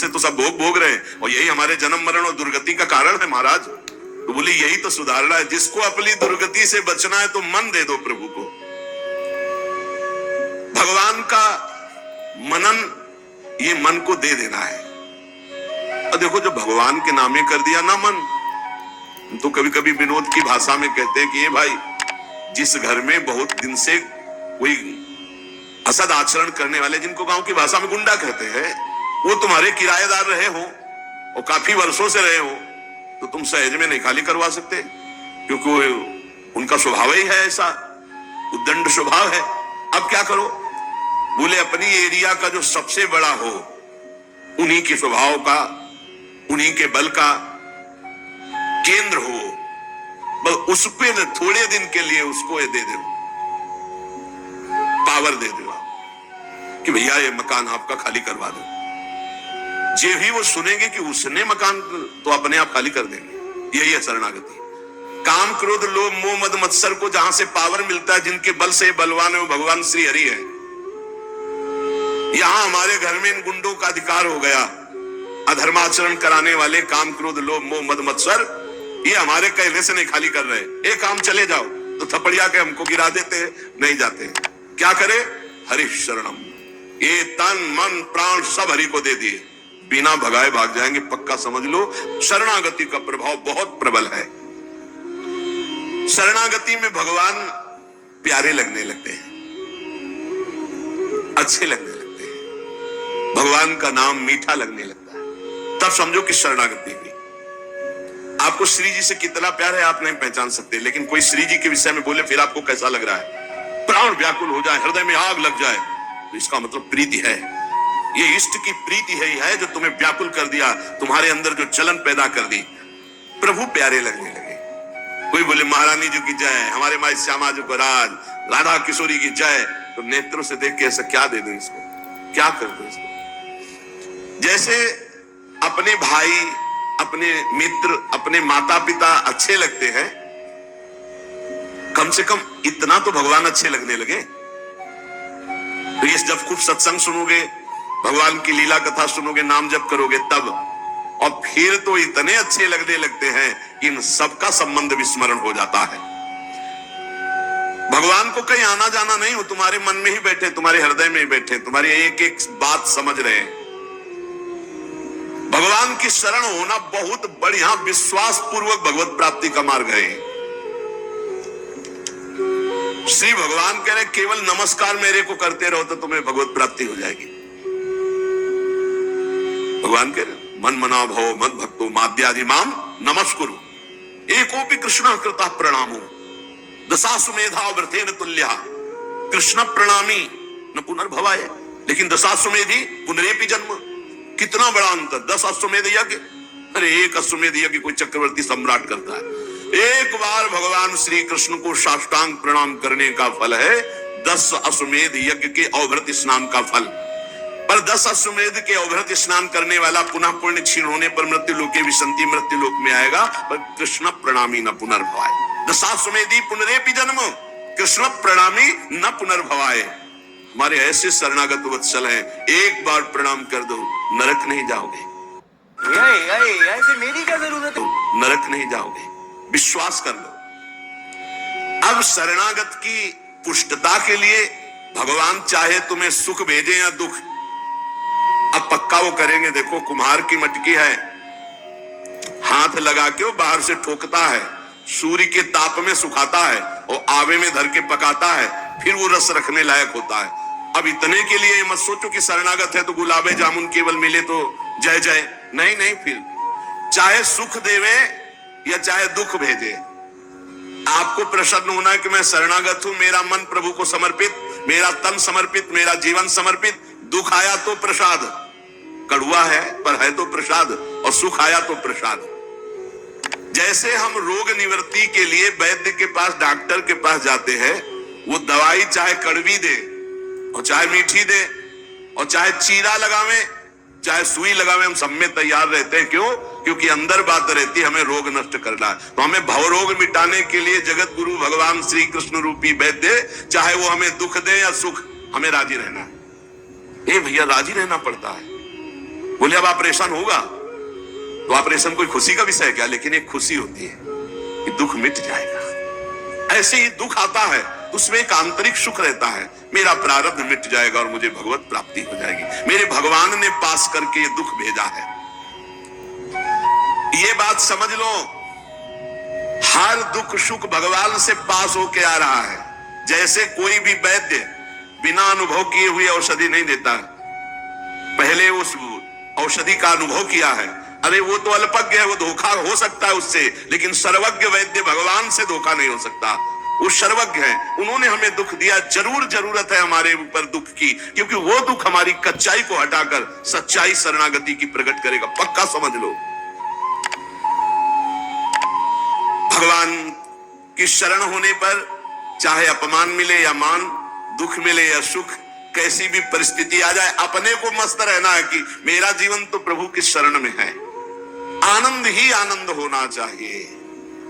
से तो सब भोग भोग रहे हैं और यही हमारे जन्म मरण और दुर्गति का कारण है महाराज। तो बोली यही तो सुधारना है, जिसको अपनी दुर्गति से बचना है तो मन दे दो प्रभु को। भगवान का मनन, ये मन को दे देना है। और देखो जब भगवान के नामे कर दिया ना मन, तो कभी कभी विनोद की भाषा में कहते हैं कि ये भाई, जिस घर में बहुत दिन से कोई असद आचरण करने वाले, जिनको गांव की भाषा में गुंडा कहते हैं, वो तुम्हारे किराएदार रहे हो और काफी वर्षों से रहे हो, तो तुम सहज में नहीं खाली करवा सकते, क्योंकि उनका स्वभाव ही है ऐसा, उद्दंड स्वभाव है। अब क्या करो? बोले अपनी एरिया का जो सबसे बड़ा हो, उन्हीं के स्वभाव का, उन्हीं के बल का केंद्र हो, बस उस पे थोड़े दिन के लिए उसको ये दे दो, पावर दे दो कि भैया ये मकान आपका खाली करवा दो। जे भी वो सुनेंगे कि उसने मकान तो अपने आप खाली कर देंगे। यही है शरणागति। काम क्रोध लोभ मोह मद मत्सर को जहां से पावर मिलता है, जिनके बल से बलवान है वो भगवान श्री हरि है। यहां हमारे घर में इन गुंडों का अधिकार हो गया, अधर्माचरण कराने वाले, काम क्रोध लोभ मोह मद मत्सर, ये हमारे कहने से नहीं खाली कर रहे। एक काम चले जाओ तो थपड़िया के हमको गिरा देते हैं, नहीं जाते। क्या करे? हरि शरणम, ये तन मन प्राण सब हरि को दे दिए, बिना भगाए भाग जाएंगे, पक्का समझ लो। शरणागति का प्रभाव बहुत प्रबल है। शरणागति में भगवान प्यारे लगने लगते हैं, अच्छे लगने लगते हैं, भगवान का नाम मीठा लगने लगता है, तब समझो कि शरणागति हुई। आपको श्री जी से कितना प्यार है आप नहीं पहचान सकते, लेकिन कोई श्री जी के विषय में बोले फिर आपको कैसा लग रहा है? प्राण व्याकुल हो जाए, हृदय में आग लग जाए, तो इसका मतलब प्रीति है। ये इष्ट की प्रीति है जो तुम्हें व्याकुल कर दिया, तुम्हारे अंदर जो जलन पैदा कर दी। प्रभु प्यारे लगने लगे। कोई बोले महारानी जी की जय, हमारे माई श्यामा जी को राज, राधा किशोरी की जय, तो नेत्रों से देख के ऐसा क्या दे दूं इसको, क्या कर दूं इसको? जैसे अपने भाई, अपने मित्र, अपने माता पिता अच्छे लगते हैं, कम से कम इतना तो भगवान अच्छे लगने लगे। तो ये जब खूब सत्संग सुनोगे, भगवान की लीला कथा सुनोगे, नाम जप करोगे तब, और फिर तो इतने अच्छे लगने लगते हैं कि इन सबका संबंध विस्मरण हो जाता है। भगवान को कहीं आना जाना नहीं हो, तुम्हारे मन में ही बैठे, तुम्हारे हृदय में ही बैठे, तुम्हारी एक एक बात समझ रहे हैं। भगवान की शरण होना बहुत बढ़िया विश्वास पूर्वक भगवत प्राप्ति का मार्ग है। श्री भगवान कह रहे केवल नमस्कार मेरे को करते रहो तो तुम्हें भगवत प्राप्ति हो जाएगी। भगवान कह रहे मन मना भव मद भक्तो माद्यादि माम नमस्कुरु एकोपि कृष्ण कृता प्रणामो दशाश्वमेधा व्रतेन तुल्या कृष्ण प्रणामी न पुनर्भवाय। लेकिन दशाश्वमेधी पुनरेपि जन्म, कितना बड़ा अंतर। 10 अश्वमेध यज्ञ, अरे एक अश्वमेध यज्ञ कोई चक्रवर्ती सम्राट करता है। एक बार भगवान श्री कृष्ण को साष्टांग प्रणाम करने का फल है 10 अश्वमेध यज्ञ के अवभृत स्नान का फल। पर 10 अश्वमेध के अवभृत स्नान करने वाला पुनः पुण्य क्षीण होने पर मृत्यु लोके विसंति मृत्यु लोक में आएगा, पर कृष्ण प्रणामी न पुनर्भवाय। दशाश्वमेधी पुनरेपि जन्म, कृष्ण प्रणामी न पुनर्भवाय। हमारे ऐसे शरणागत वत्सल हैं, एक बार प्रणाम कर दो नरक नहीं जाओगे। ऐसे मेरी क्या जरूरत है? नरक नहीं जाओगे, विश्वास कर लो। अब शरणागत की पुष्टता के लिए भगवान चाहे तुम्हें सुख भेजे या दुख, अब पक्का वो करेंगे। देखो कुम्हार की मटकी है, हाथ लगा के वो बाहर से ठोकता है, सूर्य के ताप में सुखाता है और आवे में धर के पकाता है, फिर वो रस रखने लायक होता है। अब इतने के लिए मत सोचो कि शरणागत है तो गुलाबे जामुन केवल मिले तो जय जय, नहीं नहीं। फिर चाहे सुख देवे या चाहे दुख भेजे, आपको प्रसन्न होना है कि मैं शरणागत हूं, मेरा मन प्रभु को समर्पित, मेरा तन समर्पित, मेरा जीवन समर्पित। दुख आया तो प्रसाद, कड़वा है पर है तो प्रसाद, और सुख आया तो प्रसाद। जैसे हम रोग निवृत्ति के लिए वैद्य के पास, डॉक्टर के पास जाते हैं, वो दवाई चाहे कड़वी दे और चाहे मीठी दे और चाहे चीरा लगावे चाहे सुई लगावे, हम सब में तैयार रहते हैं। क्यों? क्योंकि अंदर बात रहती है हमें रोग नष्ट करना है। तो हमें भव रोग मिटाने के लिए जगत गुरु भगवान श्री कृष्ण रूपी वैद्य, चाहे वो हमें दुख दे या सुख, हमें राजी रहना है। ए भैया, राजी रहना पड़ता है। बोले अब ऑपरेशन होगा तो ऑपरेशन कोई खुशी का विषय है क्या? लेकिन एक खुशी होती है कि दुख मिट जाएगा। ऐसे ही दुख आता है तो उसमें एक आंतरिक सुख रहता है, मेरा प्रारब्ध मिट जाएगा और मुझे भगवत प्राप्ति हो जाएगी, मेरे भगवान ने पास करके ये दुख भेजा है। ये बात समझ लो, हर दुख सुख भगवान से पास होके आ रहा है। जैसे कोई भी वैद्य बिना अनुभव किए हुए औषधि नहीं देता, पहले उस औषधि का अनुभव किया है। अरे वो तो अल्पज्ञ है, वो धोखा हो सकता है उससे, लेकिन सर्वज्ञ वैद्य भगवान से धोखा नहीं हो सकता। वो सर्वज्ञ है, उन्होंने हमें दुख दिया, जरूर जरूरत है हमारे ऊपर दुख की, क्योंकि वो दुख हमारी कच्चाई को हटाकर सच्चाई शरणागति की प्रकट करेगा। पक्का समझ लो, भगवान की शरण होने पर चाहे अपमान मिले या मान, दुख मिले या सुख, कैसी भी परिस्थिति आ जाए, अपने को मस्त रहना है कि मेरा जीवन तो प्रभु की शरण में है। आनंद ही आनंद होना चाहिए,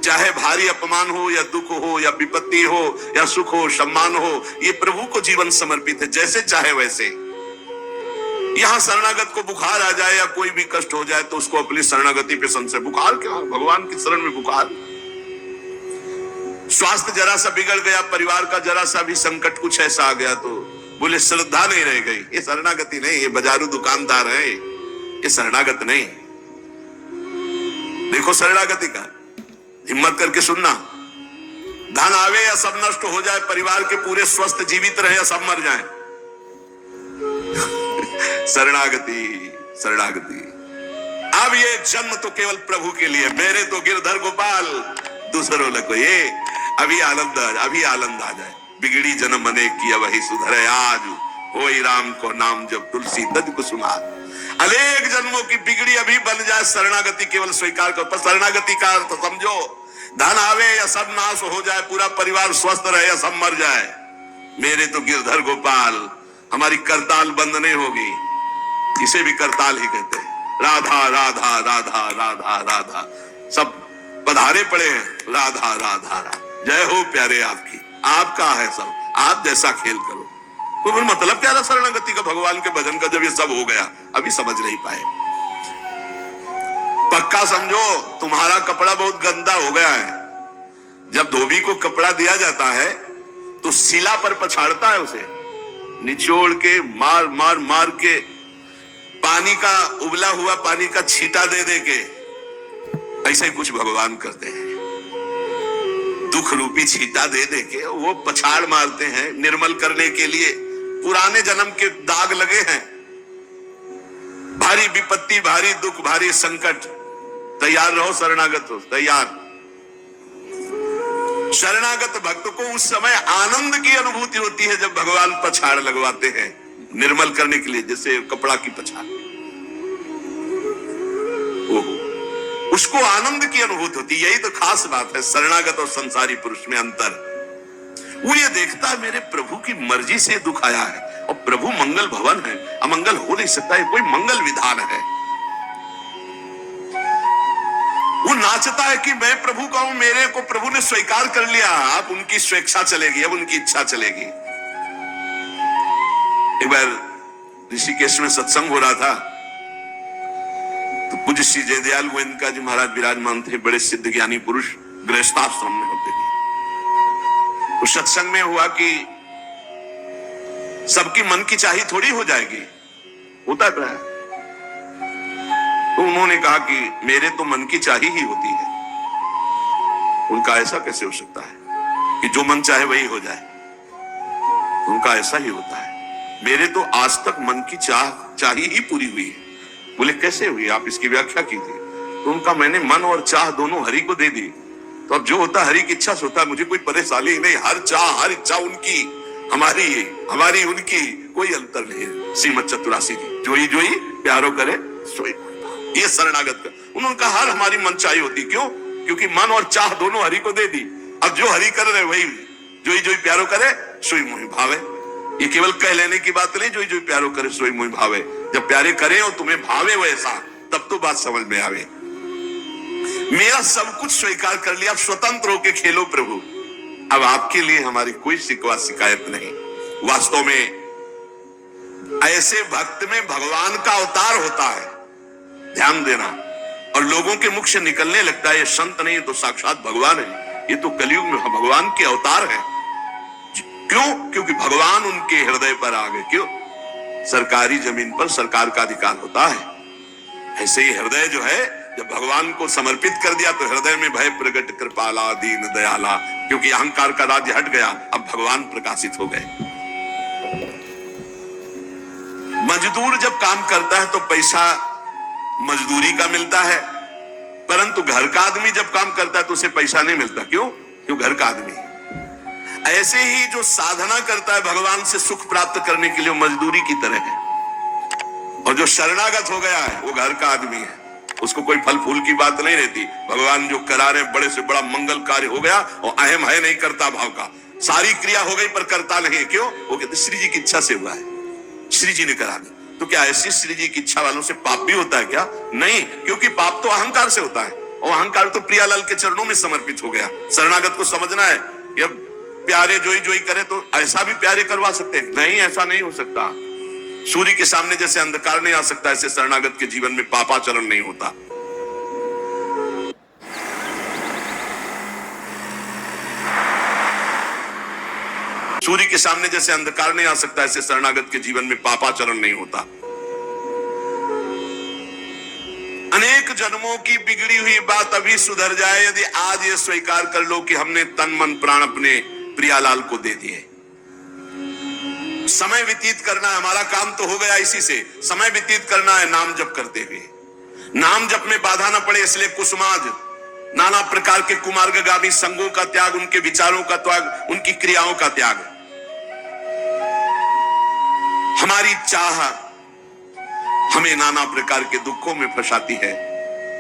चाहे भारी अपमान हो या दुख हो या विपत्ति हो या सुख हो, सम्मान हो, ये प्रभु को जीवन समर्पित है, जैसे चाहे वैसे। यहां शरणागत को बुखार आ जाए या कोई भी कष्ट हो जाए तो उसको अपनी शरणागति पे संशय। बुखार क्या, भगवान की शरण में बुखार। स्वास्थ्य जरा सा बिगड़ गया, परिवार का जरा सा भी संकट कुछ ऐसा आ गया तो बोले श्रद्धा नहीं रह गई। ये शरणागति नहीं, ये बाजारू दुकानदार है, ये शरणागत नहीं। देखो शरणागति का हिम्मत करके सुनना, धन आवे या सब नष्ट हो जाए, परिवार के पूरे स्वस्थ जीवित रहे या सब मर जाए, शरणागति शरणागति। अब ये जन्म तो केवल प्रभु के लिए, मेरे तो गिरधर गोपाल, दूसरों को ये अभी आनंद आ जाए। बिगड़ी जन्म अनेक किया वही सुधरे, आज होई राम को नाम जब तुलसी तज कुसुमार। अनेक जन्मों की बिगड़ी अभी बन जाए, शरणागति केवल स्वीकार करो। पर शरणागति का अर्थ समझो, धन आवे या सब नाश हो जाए, पूरा परिवार स्वस्थ रहे या सब मर जाए, मेरे तो गिरधर गोपाल, हमारी करताल बंद नहीं होगी। इसे भी करताल ही कहते हैं, राधा राधा राधा राधा राधा, सब पधारे पड़े हैं, राधा राधा राधा, जय हो प्यारे आपकी, आपका है सब, आप जैसा खेल करो। तो मतलब क्या था शरणागति का, भगवान के भजन का? जब ये सब हो गया अभी समझ नहीं पाए। पक्का समझो, तुम्हारा कपड़ा बहुत गंदा हो गया है। जब धोबी को कपड़ा दिया जाता है तो शिला पर पछाड़ता है, उसे निचोड़ के मार मार मार के, पानी का उबला हुआ पानी का छींटा दे दे के, ऐसे ही कुछ भगवान करते हैं। दुख रूपी छींटा दे दे के वो पछाड़ मारते हैं निर्मल करने के लिए। पुराने जन्म के दाग लगे हैं, भारी विपत्ति, भारी दुख, भारी संकट, तैयार रहो, शरणागत हो, तैयार। शरणागत भक्त को उस समय आनंद की अनुभूति होती है जब भगवान पछाड़ लगवाते हैं निर्मल करने के लिए, जैसे कपड़ा की पछाड़, उसको आनंद की अनुभूति होती है। यही तो खास बात है शरणागत और संसारी पुरुष में अंतर। वो ये देखता है मेरे प्रभु की मर्जी से दुख आया है, और प्रभु मंगल भवन है, अमंगल हो नहीं सकता है, कोई मंगल विधान है। वो नाचता है कि मैं प्रभु का हूं, मेरे को प्रभु ने स्वीकार कर लिया, अब उनकी स्वेच्छा चलेगी, अब उनकी इच्छा चलेगी। एक बार ऋषिकेश में सत्संग हो रहा था तो पूज्य श्री जयदयाल गोविंद जी महाराज विराजमान थे, बड़े सिद्ध ज्ञानी पुरुष, गृहस्थाश्रम में होते थे। तो सत्संग में हुआ कि सबकी मन की चाही थोड़ी हो जाएगी, होता क्या है? तो उन्होंने कहा कि मेरे तो मन की चाही ही होती है। उनका ऐसा कैसे हो सकता है कि जो मन चाहे वही हो जाए? उनका ऐसा ही होता है, मेरे तो आज तक मन की चाही ही पूरी हुई है। बोले कैसे हुई, आप इसकी व्याख्या कीजिए। तो उनका मैंने मन और चाह दोनों हरि को दे दी, तो अब जो होता है हरि की इच्छा से होता है, मुझे कोई परेशानी ही नहीं। हर चाह हर इच्छा उनकी, हमारी उनकी, कोई अंतर नहीं। श्रीमद चतुरासी जी, जोई जोई प्यारो करे सोई। ये शरणागत का उन्होंने कहा हर हमारी मन चाही होती, क्यों? क्योंकि मन और चाह दोनों हरि को दे दी। अब जो हरि कर रहे वही जोई जोई प्यारो करे सोई मोहि भावे। ये केवल कह लेने की बात नहीं, जोई जोई प्यारो करे सोई मोहि भावे। जब प्यारे करें और तुम्हें भावे वैसा, तब तो बात समझ में आवे। मेरा सब कुछ स्वीकार कर लिया, अब स्वतंत्र होके खेलो प्रभु। अब आपके लिए हमारी कोई शिकवा शिकायत नहीं। वास्तव में ऐसे भक्त में भगवान का अवतार होता है। ध्यान देना, और लोगों के मुख से निकलने लगता है ये संत नहीं, तो साक्षात भगवान है, ये तो कलयुग में भगवान के अवतार है। क्यों? क्योंकि भगवान उनके हृदय पर आ गए। क्यों? सरकारी जमीन पर सरकार का अधिकार होता है। ऐसे ही हृदय जो है, जब भगवान को समर्पित कर दिया तो हृदय में भय प्रकट कृपाला दीन दयाला, क्योंकि अहंकार का राज्य हट गया, अब भगवान प्रकाशित हो गए। मजदूर जब काम करता है तो पैसा मजदूरी का मिलता है, परंतु घर का आदमी जब काम करता है तो उसे पैसा नहीं मिलता। क्यों? क्यों? घर का आदमी। ऐसे ही जो साधना करता है भगवान से सुख प्राप्त करने के लिए, मजदूरी की तरह है, और जो शरणागत हो गया है वो घर का आदमी है, उसको कोई फल फूल की बात नहीं रहती। भगवान जो करा रहे बड़े से बड़ा मंगल कार्य हो गया, और अहम है नहीं करता भाव का, सारी क्रिया हो गई पर करता नहीं है। क्यों? वो कहते श्री जी की इच्छा से हुआ है, श्री जी ने करा दी। तो क्या ऐसी श्री जी की इच्छा वालों से पाप भी होता है क्या? नहीं, क्योंकि पाप तो अहंकार से होता है, और अहंकार तो प्रियालाल के चरणों में समर्पित हो गया। शरणागत को समझना है कि प्यारे जोई जोई करे तो ऐसा भी प्यारे करवा सकते हैं? नहीं, ऐसा नहीं हो सकता। सूर्य के सामने जैसे अंधकार नहीं आ सकता, ऐसे शरणागत के जीवन में पापाचरण नहीं होता। सूर्य के सामने जैसे अंधकार नहीं आ सकता, ऐसे शरणागत के जीवन में पापाचरण नहीं होता। अनेक जन्मों की बिगड़ी हुई बात अभी सुधर जाए यदि आज ये स्वीकार कर लो कि हमने तन मन प्राण अपने प्रियालाल को दे दिए। समय व्यतीत करना है, हमारा काम तो हो गया इसी से। समय व्यतीत करना है नाम जप करते हुए, नाम जप में बाधा न पड़े इसलिए कुसुमाज, नाना प्रकार के कुमार्गगामी संगों का त्याग, उनके विचारों का त्याग, उनकी क्रियाओं का त्याग। हमारी चाह हमें नाना प्रकार के दुखों में फंसाती है।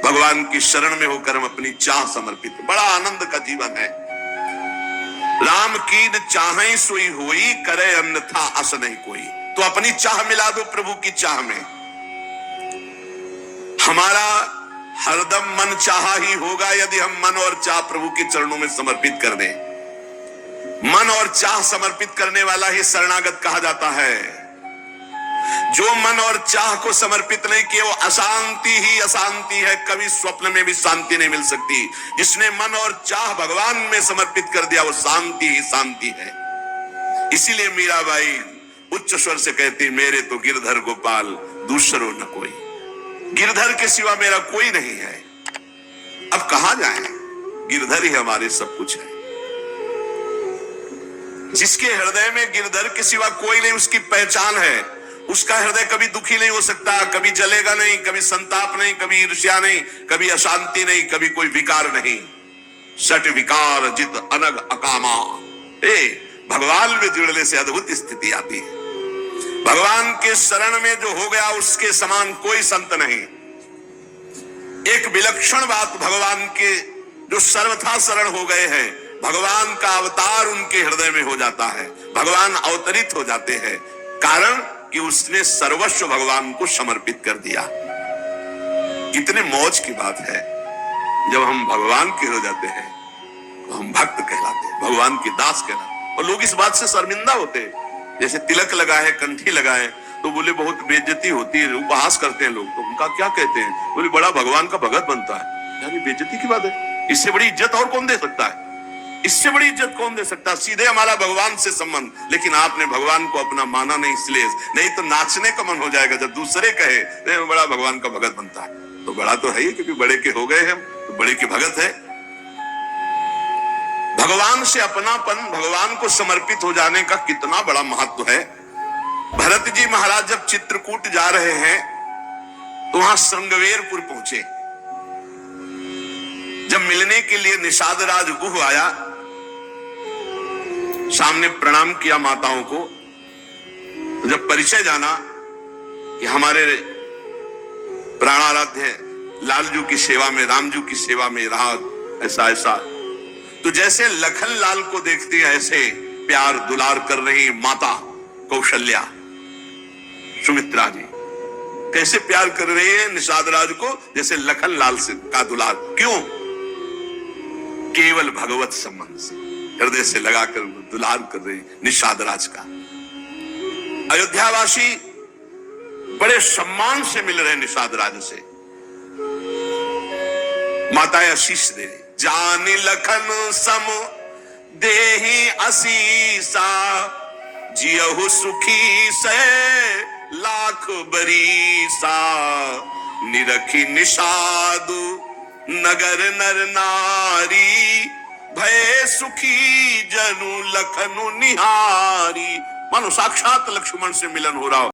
भगवान की शरण में होकर हम अपनी चाह समर्पित, बड़ा आनंद का जीवन है। राम कीन चाहे सोई होई, करे अन्यथा अस नहीं कोई। तो अपनी चाह मिला दो प्रभु की चाह में। हमारा हरदम मन चाहा ही होगा यदि हम मन और चाह प्रभु के चरणों में समर्पित कर दें। मन और चाह समर्पित करने वाला ही शरणागत कहा जाता है। जो मन और चाह को समर्पित नहीं किए वो अशांति ही अशांति है, कभी स्वप्न में भी शांति नहीं मिल सकती। जिसने मन और चाह भगवान में समर्पित कर दिया वो शांति ही शांति है। इसीलिए मीराबाई उच्च स्वर से कहती, मेरे तो गिरधर गोपाल दूसरो न कोई, गिरधर के सिवा मेरा कोई नहीं है। अब कहां जाएं? गिरधर ही हमारे सब कुछ है। जिसके हृदय में गिरधर के सिवा कोई नहीं, उसकी पहचान है। उसका हृदय कभी दुखी नहीं हो सकता, कभी जलेगा नहीं, कभी संताप नहीं, कभी ईर्ष्या नहीं, कभी अशांति नहीं, कभी कोई विकार नहीं। सट विकार जित अनग अकामा। भगवान में जुड़ने से अद्भुत स्थिति आती है। भगवान के शरण में जो हो गया उसके समान कोई संत नहीं। एक विलक्षण बात, भगवान के जो सर्वथा शरण हो गए हैं, भगवान का अवतार उनके हृदय में हो जाता है, भगवान अवतरित हो जाते हैं। कारण कि उसने सर्वस्व भगवान को समर्पित कर दिया। कितने मौज की बात है, जब हम भगवान के हो जाते हैं तो हम भक्त कहलाते हैं, भगवान के दास कहलाते हैं। और लोग इस बात से शर्मिंदा होते हैं। जैसे तिलक लगाए, कंठी लगाए तो बोले बहुत बेइज्जती होती है, उपहास करते हैं लोग। तो उनका क्या कहते हैं? बोले बड़ा भगवान का भगत बनता है। यानी बेइज्जती की बात है, इससे बड़ी इज्जत और कौन दे सकता है? इससे बड़ी इज्जत कौन दे सकता? सीधे हमारा भगवान से संबंध। लेकिन आपने भगवान को अपना माना नहीं, इसलिए नहीं तो नाचने का मन हो जाएगा जब दूसरे कहे बड़ा भगवान का भगत बनता है। तो बड़ा तो है ही, क्योंकि बड़े के हो गए हैं तो बड़े के भगत है। भगवान से अपनापन, भगवान को समर्पित हो जाने का कितना बड़ा महत्व है। भरत जी महाराज जब चित्रकूट जा रहे हैं तो वहां श्रृंगवेरपुर पहुंचे। जब मिलने के लिए निषाद राज गुह आया, सामने प्रणाम किया माताओं को। तो जब परिचय जाना कि हमारे प्राणाराध्य लालजू की सेवा में, रामजू की सेवा में रहा, ऐसा ऐसा, तो जैसे लखन लाल को देखती है ऐसे प्यार दुलार कर रही माता कौशल्या, सुमित्रा जी कैसे प्यार कर रही है निषाद राज को, जैसे लखन लाल से का दुलार। क्यों? केवल भगवत संबंध से हृदय से लगाकर दुलार कर रहे निषाद राज का। अयोध्यावासी बड़े सम्मान से मिल रहे निषाद राज से। माता आशीष दे, जान लखन सम देहि असीसा, जियहु सुखी से लाख बरीसा, निरखी निषादु नगर नर नारी, भय सुखी जनु लखनु निहारी। मानो साक्षात लक्ष्मण से मिलन हो रहा हो।